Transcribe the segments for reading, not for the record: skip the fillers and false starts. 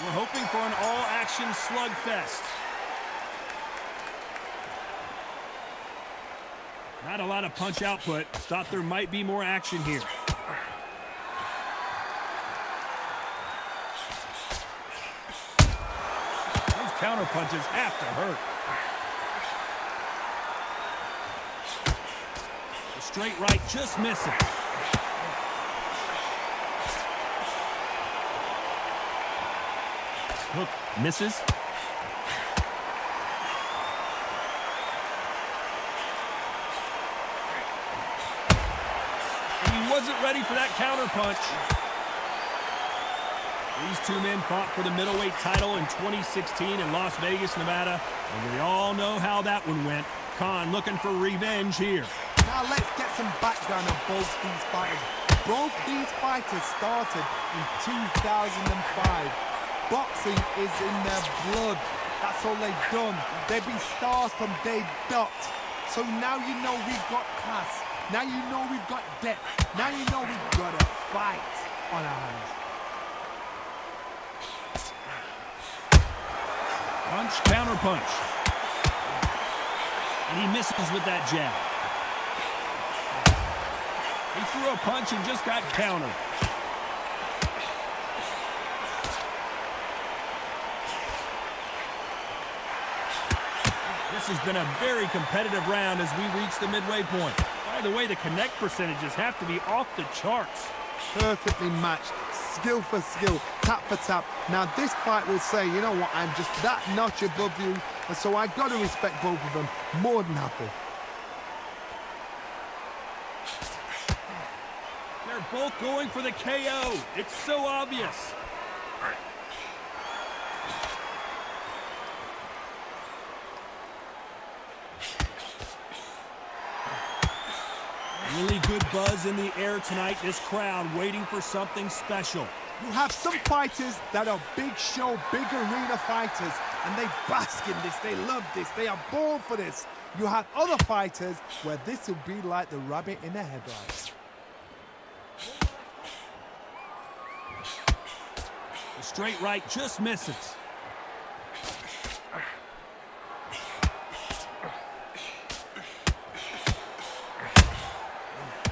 We're hoping for an all-action slugfest. Not a lot of punch output. Thought there might be more action here. Those counter punches have to hurt. The straight right just missing. Hook misses. And he wasn't ready for that counter punch. These two men fought for the middleweight title in 2016 in Las Vegas, Nevada. And we all know how that one went. Khan looking for revenge here. Now let's get some background on both these fighters. Both these fighters started in 2005. Boxing is in their blood. That's all they've done. They've been stars from day dot. So now you know we've got class. Now you know we've got depth. Now you know we've got a fight on our hands. Punch, counter punch. And he misses with that jab. He threw a punch and just got countered. This has been a very competitive round as we reach the midway point. By the way, the connect percentages have to be off the charts. Perfectly matched, skill for skill, tap for tap. Now this fight will say, you know what, I'm just that notch above you, and so I got to respect both of them more than happy. They're both going for the KO. It's so obvious. Really good buzz in the air tonight. This crowd waiting for something special. You have some fighters that are big show, big arena fighters, and they bask in this, they love this, they are born for this. You have other fighters where this will be like the rabbit in the headlights. The straight right just misses.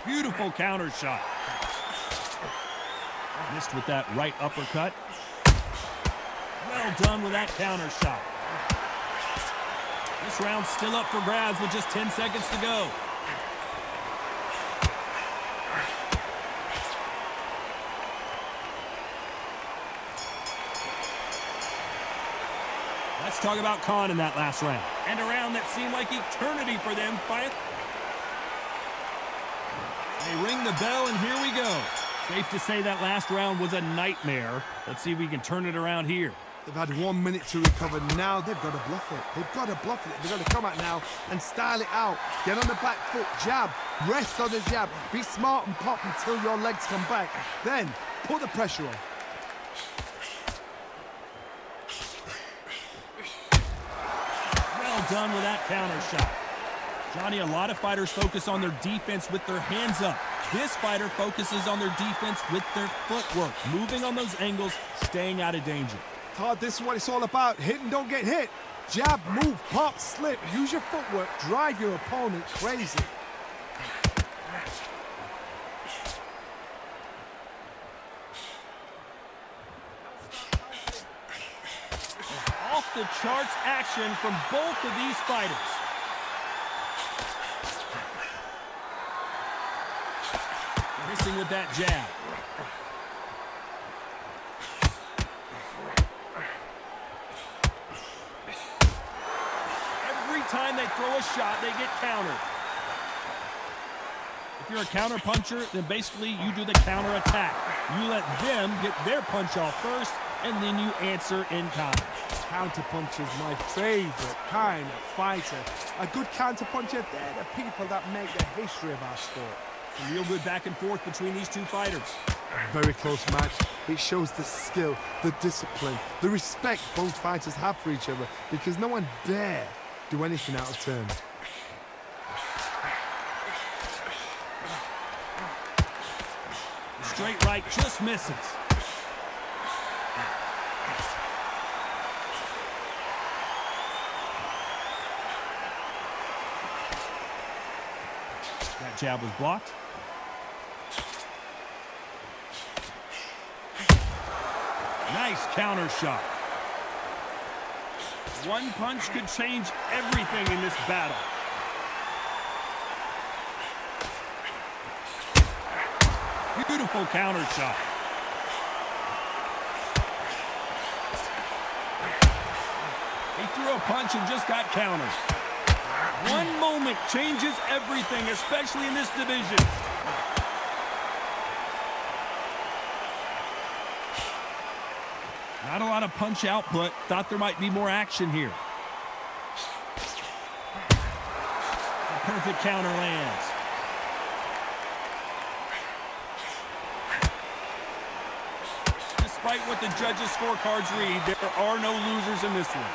Beautiful counter shot. Missed with that right uppercut. Well done with that counter shot. This round's still up for grabs with just 10 seconds to go. Let's talk about Khan in that last round. And a round that seemed like eternity for them. They ring the bell, and here we go. Safe to say that last round was a nightmare. Let's see if we can turn it around here. They've had 1 minute to recover. Now they've got to bluff it. They've got to bluff it. They've got to come out now and style it out. Get on the back foot, jab, rest on the jab. Be smart and pop until your legs come back. Then put the pressure on. Well done with that counter shot. Johnny, a lot of fighters focus on their defense with their hands up. This fighter focuses on their defense with their footwork, moving on those angles, staying out of danger. Todd, this is what it's all about. Hit and don't get hit. Jab, move, pop, slip. Use your footwork. Drive your opponent crazy. Off the charts action from both of these fighters. Missing with that jab. Every time they throw a shot, they get countered. If you're a counter puncher, then basically you do the counter attack. You let them get their punch off first, and then you answer in kind. Counter puncher is my favorite kind of fighter. A good counter puncher, they're the people that make the history of our sport. Some real good back and forth between these two fighters. Very close match. It shows the skill, the discipline, the respect both fighters have for each other, because no one dare do anything out of turn. Straight right just misses. jab was blocked. Nice counter shot. One punch could change everything in this battle. Beautiful counter shot. He threw a punch and just got countered. One moment changes everything, especially in this division. Not a lot of punch output. Thought there might be more action here. A perfect counter lands. Despite what the judges' scorecards read, there are no losers in this one.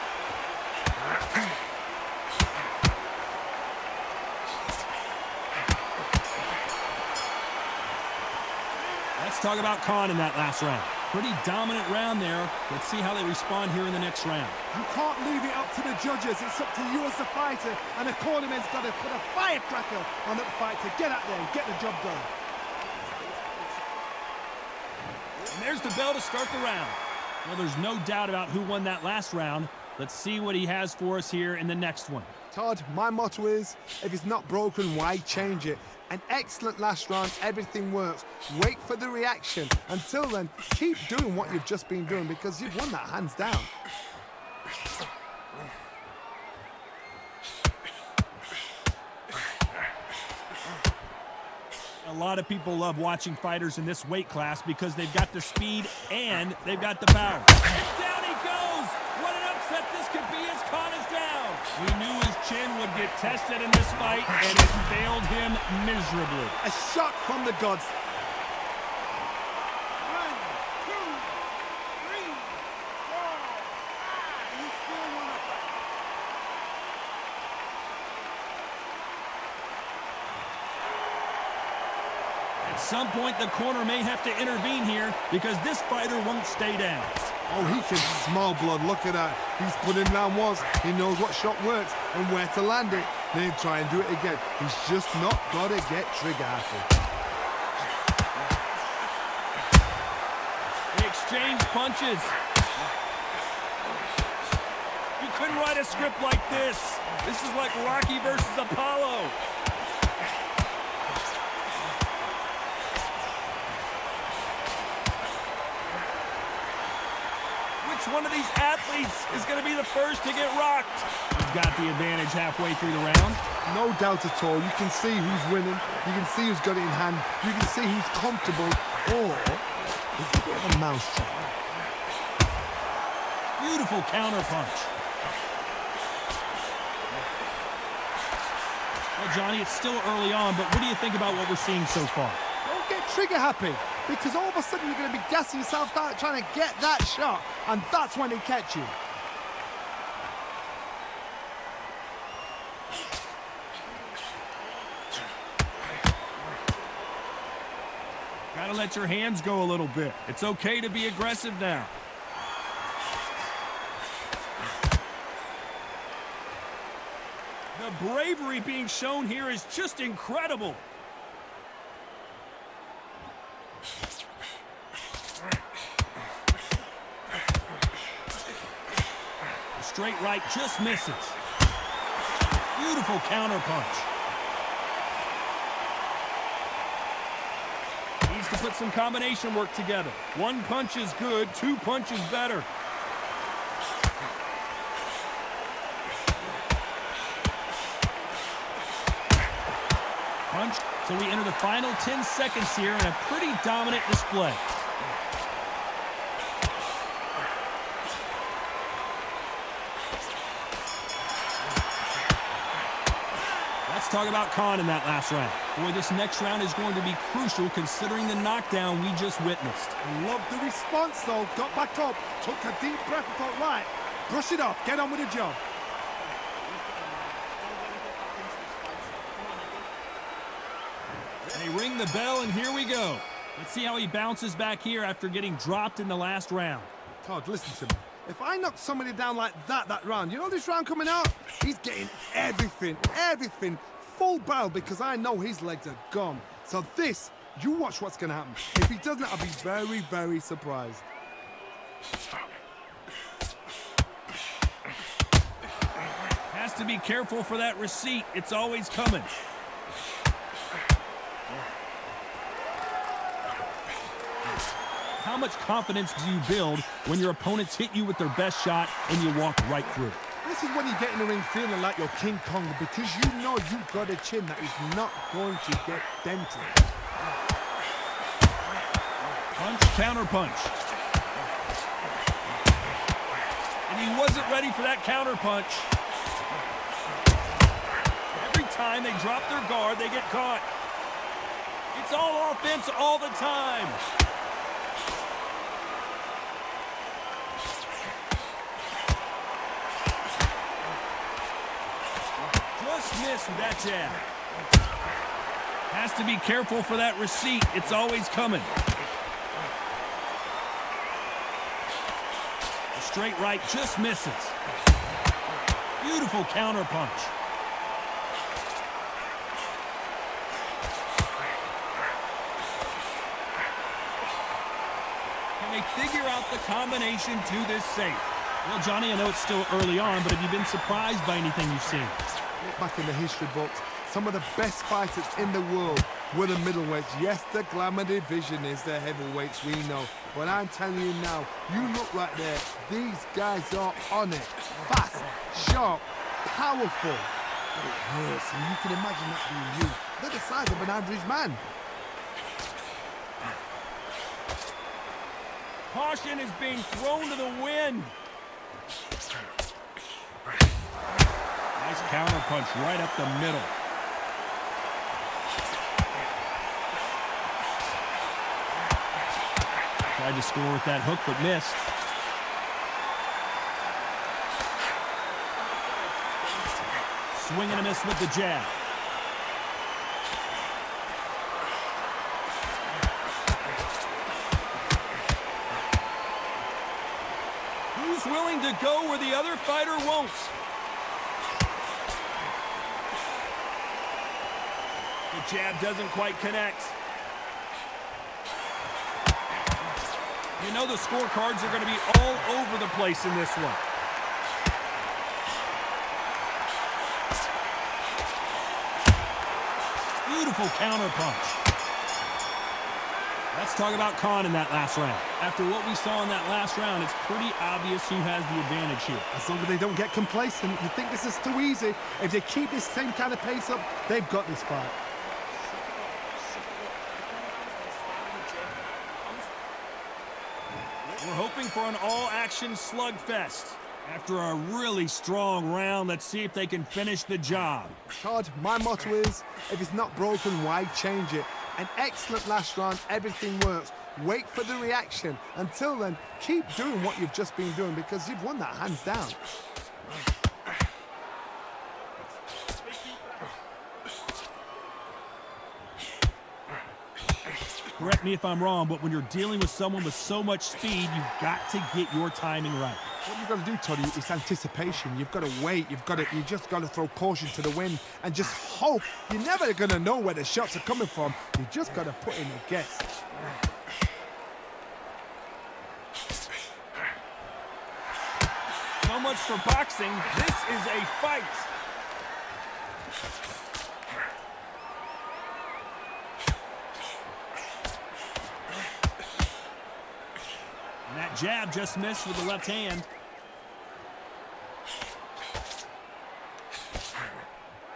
Let's talk about Khan in that last round. Pretty dominant round there. Let's see how they respond here in the next round. You can't leave it up to the judges. It's up to you as the fighter, and the cornerman's got to put a firecracker on that fight to get out there and get the job done. And there's the bell to start the round. Well, there's no doubt about who won that last round. Let's see what he has for us here in the next one. Todd, my motto is, if it's not broken, why change it? An excellent last round, everything works. Wait for the reaction. Until then, keep doing what you've just been doing because you've won that hands down. A lot of people love watching fighters in this weight class because they've got the speed and they've got the power. And down he goes! What an upset this could be as Khan is down! We knew his chin would get tested in this fight, and it failed him miserably. A shot from the gods. 1, 2, 3, 4, 5. You still want to fight? At some point, the corner may have to intervene here because this fighter won't stay down. Oh, he can smell blood. Look at that. He's put him down once. He knows what shot works and where to land it. Then try and do it again. He's just not got to get trigger happy. They exchange punches. You couldn't write a script like this. This is like Rocky versus Apollo. One of these athletes is going to be the first to get rocked. He's got the advantage halfway through the round. No doubt at all. You can see who's winning. You can see who's got it in hand. You can see who's comfortable. Or it's a bit of a mousetrap. Beautiful counter punch. Well, Johnny, it's still early on, but what do you think about what we're seeing so far? Don't get trigger happy. Because all of a sudden you're going to be gassing yourself out trying to get that shot, and that's when they catch you. Gotta let your hands go a little bit. It's okay to be aggressive now. The bravery being shown here is just incredible. Straight right just misses. Beautiful counter punch. Needs to put some combination work together. One punch is good, two punches better. Punch. So we enter the final 10 seconds here in a pretty dominant display. Let's talk about Khan in that last round. Boy, this next round is going to be crucial considering the knockdown we just witnessed. Love the response, though. Got back up, took a deep breath and thought, right, brush it off, get on with the job. They ring the bell, and here we go. Let's see how he bounces back here after getting dropped in the last round. Todd, listen to me. If I knock somebody down like that round, you know this round coming out? He's getting everything full barrel because I know his legs are gone. So this, you watch what's going to happen. If he doesn't, I'll be very, very surprised. Has to be careful for that receipt. It's always coming. How much confidence do you build when your opponents hit you with their best shot and you walk right through? This is when you get in the ring feeling like you're King Kong because you know you've got a chin that is not going to get dented. Punch, counter punch. And he wasn't ready for that counter punch. Every time they drop their guard, they get caught. It's all offense all the time. Just missed with that jab. Has to be careful for that receipt. It's always coming. A straight right just misses. Beautiful counter punch. Can they figure out the combination to this safe? Well, Johnny, I know it's still early on, but have you been surprised by anything you've seen? Look back in the history books, some of the best fighters in the world were the middleweights. Yes, the glamour division is the heavyweights, we know. But I'm telling you now, you look right there, these guys are on it. Fast, sharp, powerful. But it hurts, and you can imagine that being you. They're the size of an average man. Caution is being thrown to the wind. Nice counter punch right up the middle. Tried to score with that hook, but missed. Swing and a miss with the jab. Who's willing to go where the other fighter won't? The jab doesn't quite connect. You know the scorecards are going to be all over the place in this one. Beautiful counter punch. Let's talk about Khan in that last round. After what we saw in that last round, it's pretty obvious who has the advantage here. As long as they don't get complacent, you think this is too easy. If they keep this same kind of pace up, they've got this fight. We're hoping for an all-action slugfest. After a really strong round, let's see if they can finish the job. Todd, my motto is, if it's not broken, why change it? An excellent last round, everything works. Wait for the reaction. Until then, keep doing what you've just been doing because you've won that hands down. Correct me if I'm wrong, but when you're dealing with someone with so much speed, you've got to get your timing right. What you've got to do, Toddy, is anticipation. You've got to wait. You just got to throw caution to the wind and just hope. You're never going to know where the shots are coming from. You just got to put in a guess. So much for boxing. This is a fight. And that jab just missed with the left hand.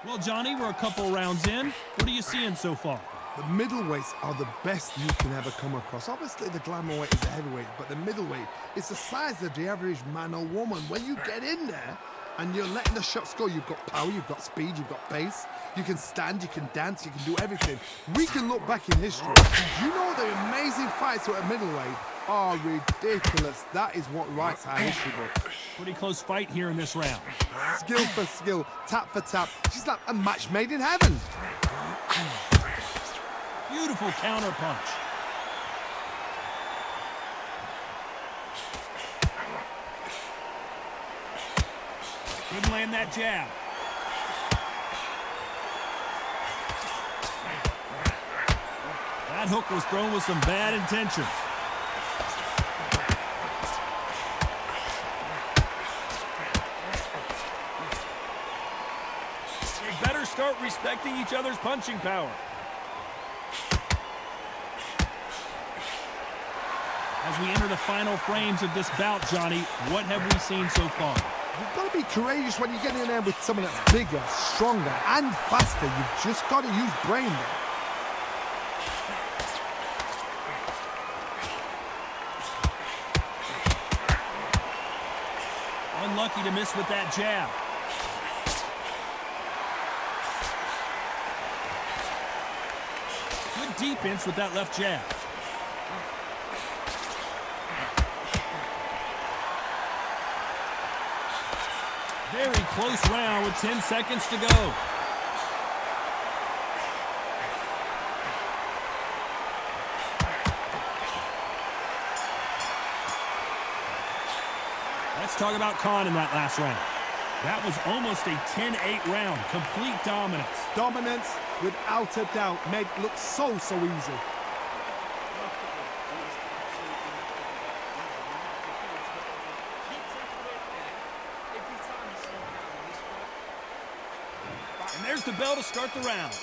Well, Johnny, we're a couple rounds in. What are you seeing so far? The middleweights are the best you can ever come across. Obviously, the glamour weight is the heavyweight, but the middleweight is the size of the average man or woman. When you get in there and you're letting the shots go, you've got power, you've got speed, you've got pace. You can stand, you can dance, you can do everything. We can look back in history. You know the amazing fights at middleweight are ridiculous. That is what writes our history book. Pretty close fight here in this round. Skill for skill, tap for tap. She's like a match made in heaven. Beautiful counter punch. Couldn't land that jab. That hook was thrown with some bad intentions. They better start respecting each other's punching power. As we enter the final frames of this bout, Johnny, what have we seen so far? You've got to be courageous when you get in there with someone that's bigger, stronger, and faster. You've just got to use brain there. Unlucky to miss with that jab. Good defense with that left jab. Very close round with 10 seconds to go. Let's talk about Khan in that last round. That was almost a 10-8 round. Complete dominance. Dominance, without a doubt, made it look so easy. And there's the bell to start the round.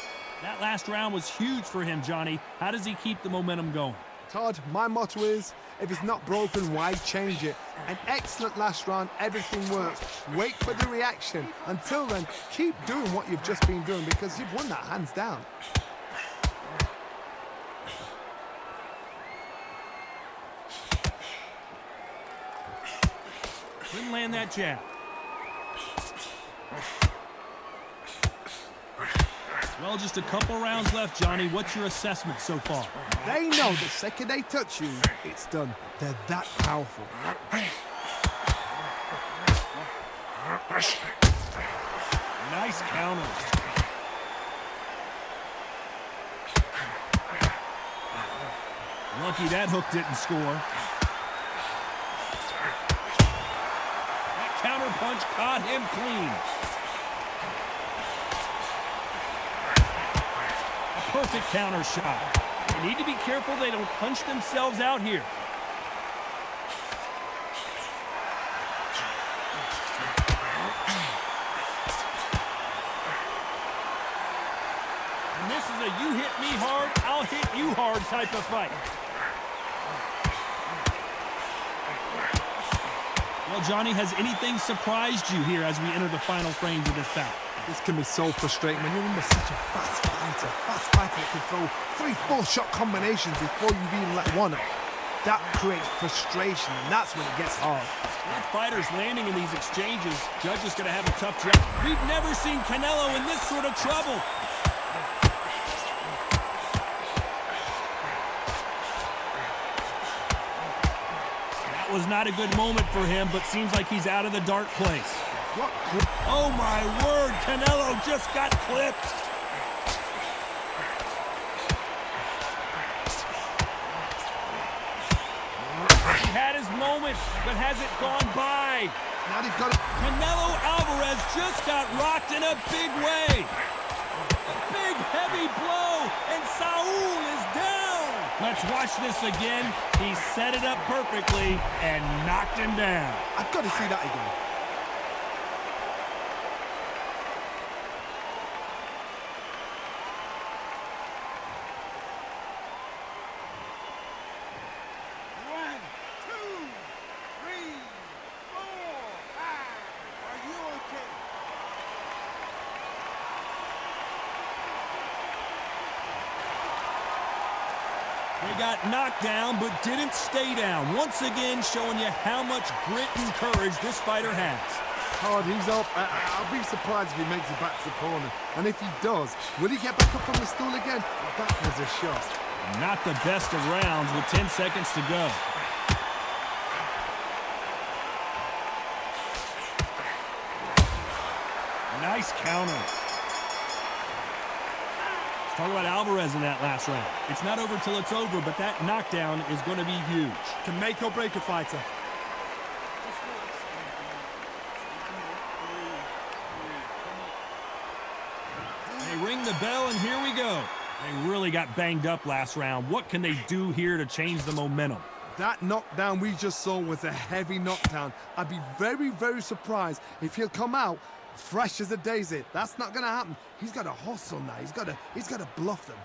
That last round was huge for him, Johnny. How does he keep the momentum going? Todd, my motto is, if it's not broken, why change it? An excellent last round, everything works. Wait for the reaction. Until then, keep doing what you've just been doing because you've won that hands down. Couldn't land that jab. Well, just a couple rounds left, Johnny. What's your assessment so far? They know the second they touch you, it's done. They're that powerful. Nice counters. Lucky that hook didn't score. That counter punch caught him clean. Perfect counter shot. They need to be careful they don't punch themselves out here. And this is a you hit me hard, I'll hit you hard type of fight. Well, Johnny, has anything surprised you here as we enter the final frames of this bout? This can be so frustrating when you're under such a fast fighter that can throw 3-4 shot combinations before you've even let one up. That creates frustration, and that's when it gets hard. With fighters landing in these exchanges, Judge is going to have a tough job. We've never seen Canelo in this sort of trouble. That was not a good moment for him, but seems like he's out of the dark place. What? Oh my word, Canelo just got clipped. He had his moment, but has it gone by? Now they've got it. Canelo Alvarez just got rocked in a big way. A big heavy blow, and Saul is down. Let's watch this again. He set it up perfectly and knocked him down. I've got to see that again. They got knocked down, but didn't stay down. Once again, showing you how much grit and courage this fighter has. Hard, he's up. I'll be surprised if he makes it back to the corner. And if he does, will he get back up on the stool again? That was a shot. Not the best of rounds with 10 seconds to go. Nice counter. Talk about Alvarez in that last round. It's not over till it's over, but that knockdown is going to be huge. Can make or break a fighter. They ring the bell, and here we go. They really got banged up last round. What can they do here to change the momentum? That knockdown we just saw was a heavy knockdown. I'd be very, very surprised if he'll come out fresh as a daisy. That's not going to happen. He's got to hustle now. He's got to bluff them.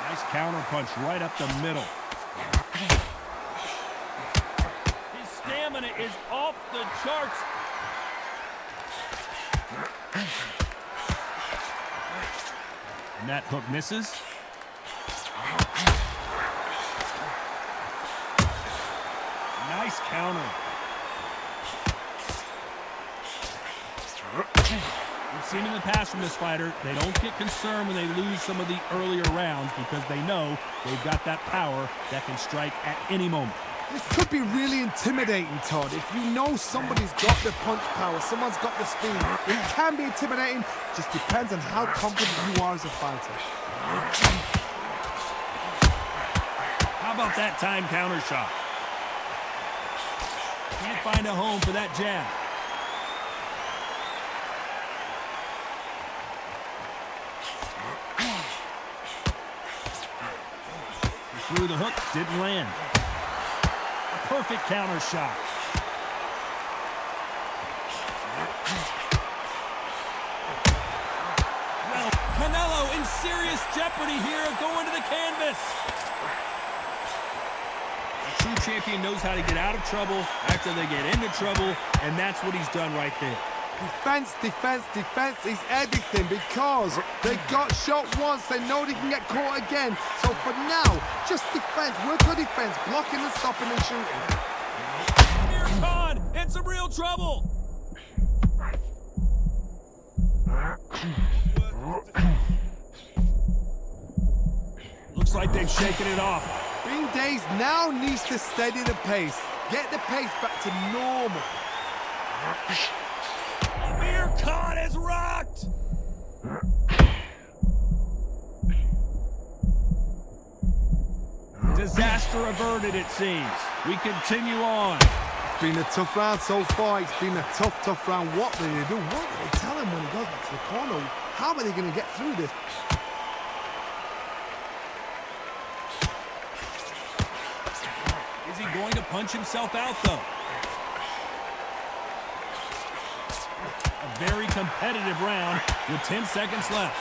Nice counter punch right up the middle. His stamina is off the charts. And that hook misses. Nice counter. We've seen in the past from this fighter, they don't get concerned when they lose some of the earlier rounds because they know they've got that power that can strike at any moment. This could be really intimidating, Todd. If you know somebody's got the punch power, someone's got the speed, it can be intimidating. Just depends on how confident you are as a fighter. How about that time counter shot? Can't find a home for that jab. He threw the hook, didn't land. Perfect counter shot. Well, Canelo in serious jeopardy here of going to the canvas. A true champion knows how to get out of trouble after they get into trouble, and that's what he's done right there. Defense, defense, defense is everything because they got shot once. They know they can get caught again. So for now, just defense. Work on defense, blocking and stopping and shooting. Amir in some real trouble. Looks like they've shaken it off. Bing Days now needs to steady the pace. Get the pace back to normal. Amir is rocked. Disaster averted, it seems. We continue on. It's been a tough round so far. It's been a tough round. What do they do? What do they tell him when he goes back to the corner? How are they going to get through this? Is he going to punch himself out, though? A very competitive round with 10 seconds left.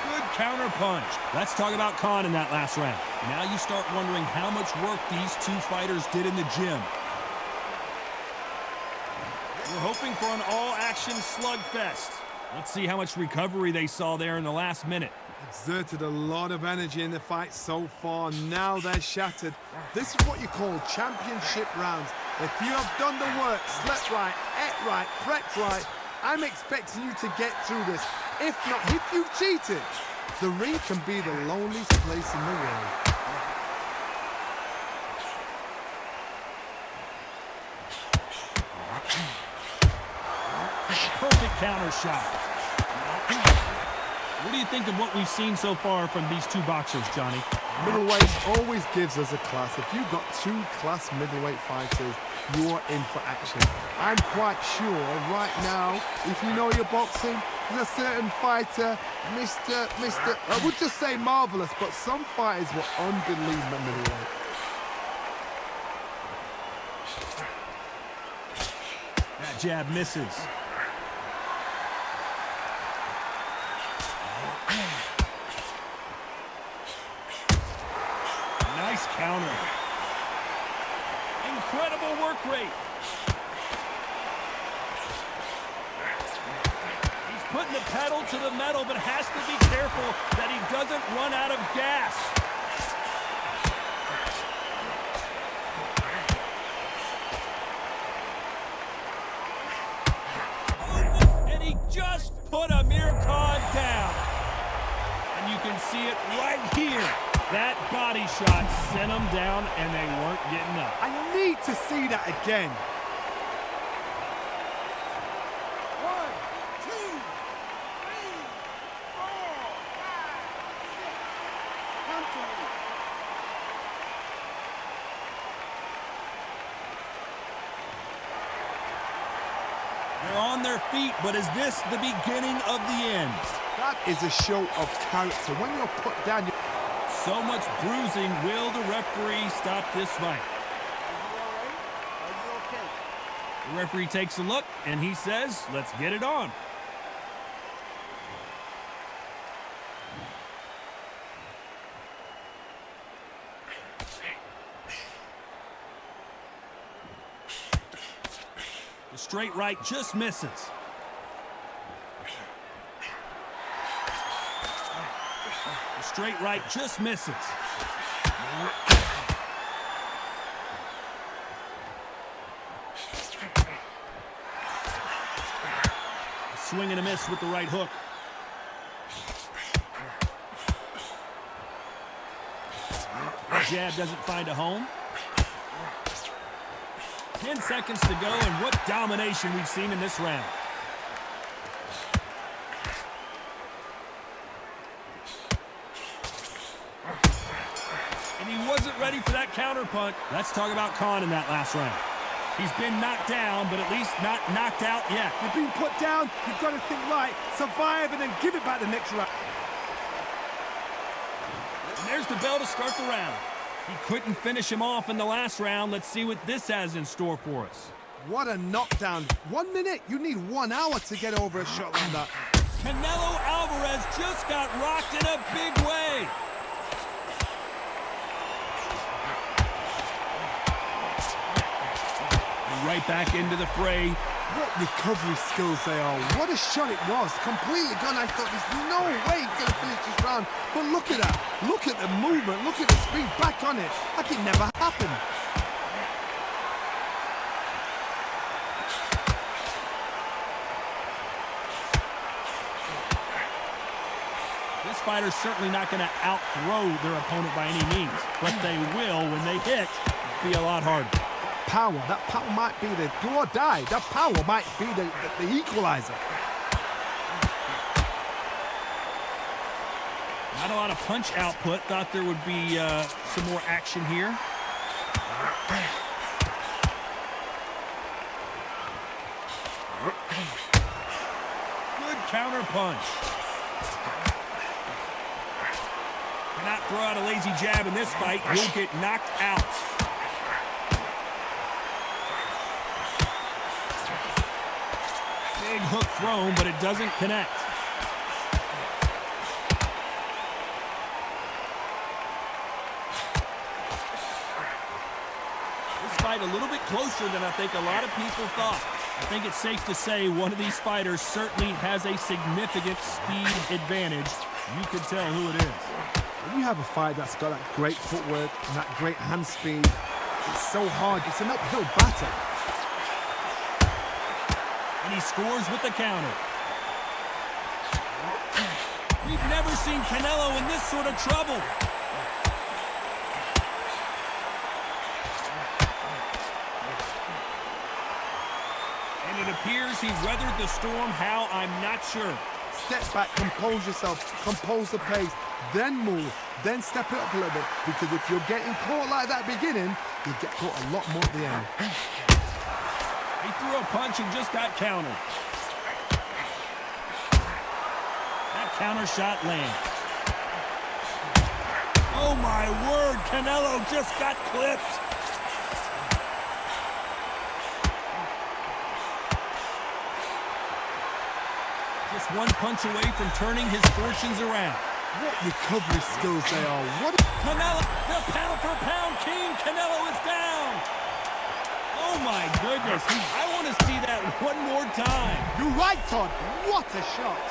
Good counter punch. Let's talk about Khan in that last round. Now you start wondering how much work these two fighters did in the gym. We're hoping for an all-action slugfest. Let's see how much recovery they saw there in the last minute. Exerted a lot of energy in the fight so far. Now they're shattered. This is what you call championship rounds. If you have done the work, slept right, ate right, prepped right, I'm expecting you to get through this. If not, if you've cheated, the ring can be the loneliest place in the world. Perfect counter shot. What do you think of what we've seen so far from these two boxers, Johnny? Middleweight always gives us a class. If you've got two class middleweight fighters, you're in for action. I'm quite sure right now, if you know your boxing, there's a certain fighter, Mr. I would just say marvelous, but some fighters were unbelievable middleweight. That jab misses. Nice counter. Incredible work rate. He's putting the pedal to the metal, but has to be careful that he doesn't run out of gas. And he just put Amir Khan down. And you can see it right here. That body shot sent them down, and they weren't getting up. I need to see that again. 1, 2, 3, 4, 5, 6, They're on their feet, but is this the beginning of the end? That is a show of character. When you're put down, So much bruising. Will the referee stop this fight? Are you okay? The referee takes a look, and he says, let's get it on. The straight right just misses. The straight right just misses. A swing and a miss with the right hook. The jab doesn't find a home. 10 seconds to go, and what domination we've seen in this round. And he wasn't ready for that counterpunch. Let's talk about Khan in that last round. He's been knocked down, but at least not knocked out yet. you've been put down, you've got to think right, survive, and then give it back the next round. And there's the bell to start the round. He couldn't finish him off in the last round. Let's see what this has in store for us. What a knockdown. 1 minute, you need 1 hour to get over a shot like that. Canelo Alvarez just got rocked in a big way. Right back into the fray. What recovery skills they are. What a shot it was. Completely gone. I thought there's no way he's going to finish this round. But look at that. Look at the movement. Look at the speed back on it. Like it never happened. This fighter's certainly not going to outthrow their opponent by any means. But they will, when they hit, be a lot harder. That power might be the do or die. That power might be the equalizer. Not a lot of punch output. Thought there would be some more action here. Good counter punch. Cannot throw out a lazy jab in this fight. You'll get knocked out. Big hook thrown, but it doesn't connect. This fight a little bit closer than I think a lot of people thought. I think it's safe to say one of these fighters certainly has a significant speed advantage. You can tell who it is. When you have a fight that's got that great footwork and that great hand speed, it's so hard. It's an uphill battle. And he scores with the counter. We've never seen Canelo in this sort of trouble. And it appears he weathered the storm. How? I'm not sure. Step back, compose yourself, compose the pace, then move, then step it up a little bit. Because if you're getting caught like that beginning, you get caught a lot more at the end. He threw a punch and just got countered. That counter shot lands. Oh my word, Canelo just got clipped. Just one punch away from turning his fortunes around. What recovery skills they are. What Canelo, the pound for pound king, Canelo is down. Oh my goodness, I want to see that one more time. You're right, Todd. What a shot.